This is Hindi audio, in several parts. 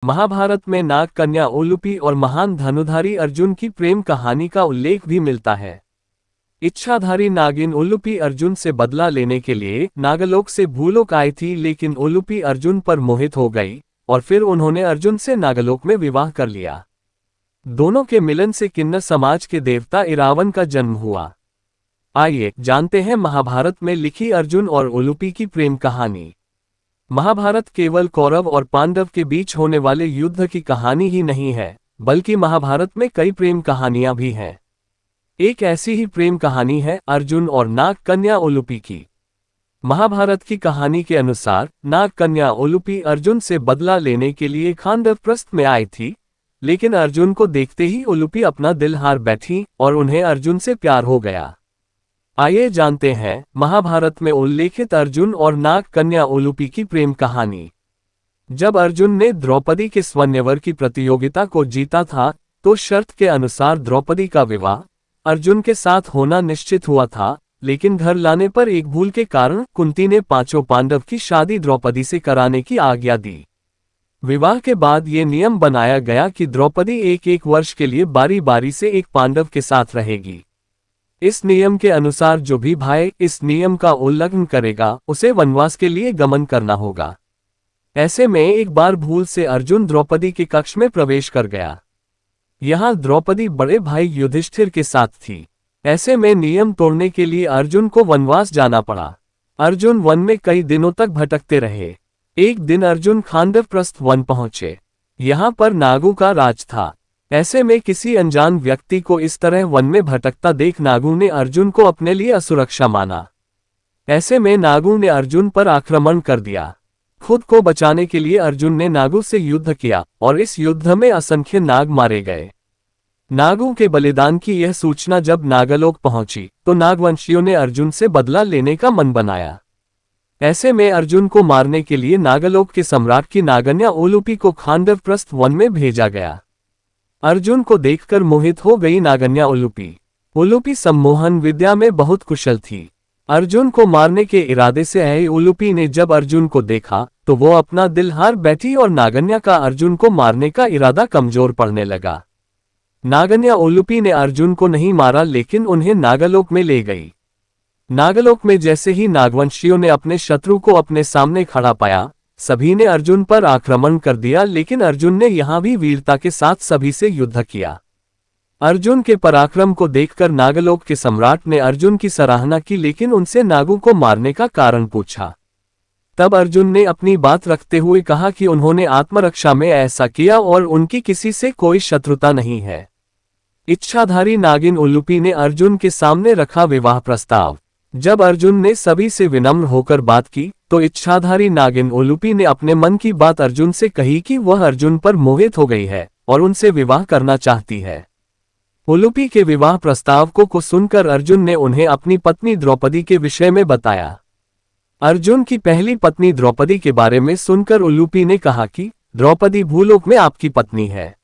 महाभारत में नाग कन्या उलूपी और महान धनुधारी अर्जुन की प्रेम कहानी का उल्लेख भी मिलता है। इच्छाधारी नागिन उलूपी अर्जुन से बदला लेने के लिए नागलोक से भूलोक आई थी, लेकिन उलूपी अर्जुन पर मोहित हो गई और फिर उन्होंने अर्जुन से नागलोक में विवाह कर लिया। दोनों के मिलन से किन्नर समाज के देवता इरावन का जन्म हुआ। आइए जानते हैं महाभारत में लिखी अर्जुन और उलूपी की प्रेम कहानी। महाभारत केवल कौरव और पांडव के बीच होने वाले युद्ध की कहानी ही नहीं है, बल्कि महाभारत में कई प्रेम कहानियां भी हैं। एक ऐसी ही प्रेम कहानी है अर्जुन और नाग कन्या उलूपी की। महाभारत की कहानी के अनुसार नाग कन्या उलूपी अर्जुन से बदला लेने के लिए खांडवप्रस्थ में आई थी, लेकिन अर्जुन को देखते ही उलूपी अपना दिल हार बैठी और उन्हें अर्जुन से प्यार हो गया। आइए जानते हैं महाभारत में उल्लेखित अर्जुन और नाग कन्या उलूपी की प्रेम कहानी। जब अर्जुन ने द्रौपदी के स्वयंवर की प्रतियोगिता को जीता था, तो शर्त के अनुसार द्रौपदी का विवाह अर्जुन के साथ होना निश्चित हुआ था, लेकिन घर लाने पर एक भूल के कारण कुंती ने पांचों पांडव की शादी द्रौपदी से कराने की आज्ञा दी। विवाह के बाद ये नियम बनाया गया कि द्रौपदी एक वर्ष के लिए बारी बारी से एक पांडव के साथ रहेगी। इस नियम के अनुसार जो भी भाई इस नियम का उल्लंघन करेगा, उसे वनवास के लिए गमन करना होगा। ऐसे में एक बार भूल से अर्जुन द्रौपदी के कक्ष में प्रवेश कर गया। यहाँ द्रौपदी बड़े भाई युधिष्ठिर के साथ थी। ऐसे में नियम तोड़ने के लिए अर्जुन को वनवास जाना पड़ा। अर्जुन वन में कई दिनों तक भटकते रहे। एक दिन अर्जुन खांडवप्रस्थ वन पहुंचे। यहाँ पर नागों का राज था। ऐसे में किसी अनजान व्यक्ति को इस तरह वन में भटकता देख नागों ने अर्जुन को अपने लिए असुरक्षा माना। ऐसे में नागों ने अर्जुन पर आक्रमण कर दिया। खुद को बचाने के लिए अर्जुन ने नागों से युद्ध किया और इस युद्ध में असंख्य नाग मारे गए। नागों के बलिदान की यह सूचना जब नागलोक पहुंची, तो नागवंशियों ने अर्जुन से बदला लेने का मन बनाया। ऐसे में अर्जुन को मारने के लिए नागलोक के सम्राट की नागन्या उलूपी को खांडवप्रस्थ वन में भेजा गया। अर्जुन को देखकर मोहित हो गई नागन्या उलूपी। उलूपी सम्मोहन विद्या में बहुत कुशल थी। अर्जुन को मारने के इरादे से आई उलूपी ने जब अर्जुन को देखा, तो वो अपना दिल हार बैठी और नागन्या का अर्जुन को मारने का इरादा कमजोर पड़ने लगा। नागन्या उलूपी ने अर्जुन को नहीं मारा, लेकिन उन्हें नागलोक में ले गई। नागलोक में जैसे ही नागवंशियों ने अपने शत्रु को अपने सामने खड़ा पाया, सभी ने अर्जुन पर आक्रमण कर दिया, लेकिन अर्जुन ने यहां भी वीरता के साथ सभी से युद्ध किया। अर्जुन के पराक्रम को देखकर नागलोक के सम्राट ने अर्जुन की सराहना की, लेकिन उनसे नागों को मारने का कारण पूछा। तब अर्जुन ने अपनी बात रखते हुए कहा कि उन्होंने आत्मरक्षा में ऐसा किया और उनकी किसी से कोई शत्रुता नहीं है। इच्छाधारी नागिन उलूपी ने अर्जुन के सामने रखा विवाह प्रस्ताव। जब अर्जुन ने सभी से विनम्र होकर बात की, तो इच्छाधारी नागिन उलूपी ने अपने मन की बात अर्जुन से कही कि वह अर्जुन पर मोहित हो गई है और उनसे विवाह करना चाहती है। उलूपी के विवाह प्रस्ताव को सुनकर अर्जुन ने उन्हें अपनी पत्नी द्रौपदी के विषय में बताया। अर्जुन की पहली पत्नी द्रौपदी के बारे में सुनकर उलूपी ने कहा कि द्रौपदी भूलोक में आपकी पत्नी है।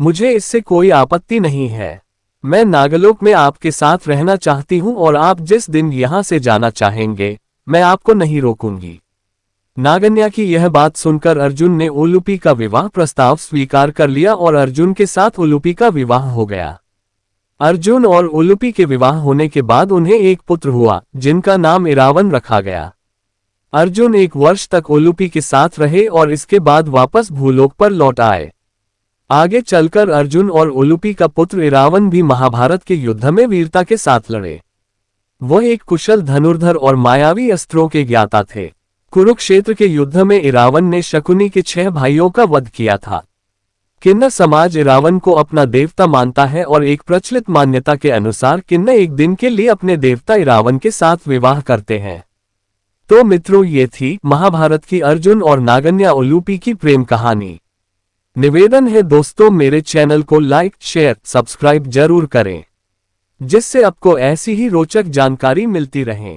मुझे इससे कोई आपत्ति नहीं है। मैं नागलोक में आपके साथ रहना चाहती हूं और आप जिस दिन यहां से जाना चाहेंगे, मैं आपको नहीं रोकूंगी। नागन्या की यह बात सुनकर अर्जुन ने उलूपी का विवाह प्रस्ताव स्वीकार कर लिया और अर्जुन के साथ उलूपी का विवाह हो गया। अर्जुन और उलूपी के विवाह होने के बाद उन्हें एक पुत्र हुआ, जिनका नाम इरावन रखा गया। अर्जुन 1 वर्ष तक उलूपी के साथ रहे और इसके बाद वापस भूलोक पर लौट आए। आगे चलकर अर्जुन और उलूपी का पुत्र इरावन भी महाभारत के युद्ध में वीरता के साथ लड़े। वह एक कुशल धनुर्धर और मायावी अस्त्रों के ज्ञाता थे। कुरुक्षेत्र के युद्ध में इरावन ने शकुनी के 6 भाइयों का वध किया था। किन्नर समाज इरावन को अपना देवता मानता है और एक प्रचलित मान्यता के अनुसार किन्नर एक दिन के लिए अपने देवता इरावन के साथ विवाह करते हैं। तो मित्रों, ये थी महाभारत की अर्जुन और नागन्या उलूपी की प्रेम कहानी। निवेदन है दोस्तों, मेरे चैनल को लाइक, शेयर, सब्सक्राइब जरूर करें, जिससे आपको ऐसी ही रोचक जानकारी मिलती रहे।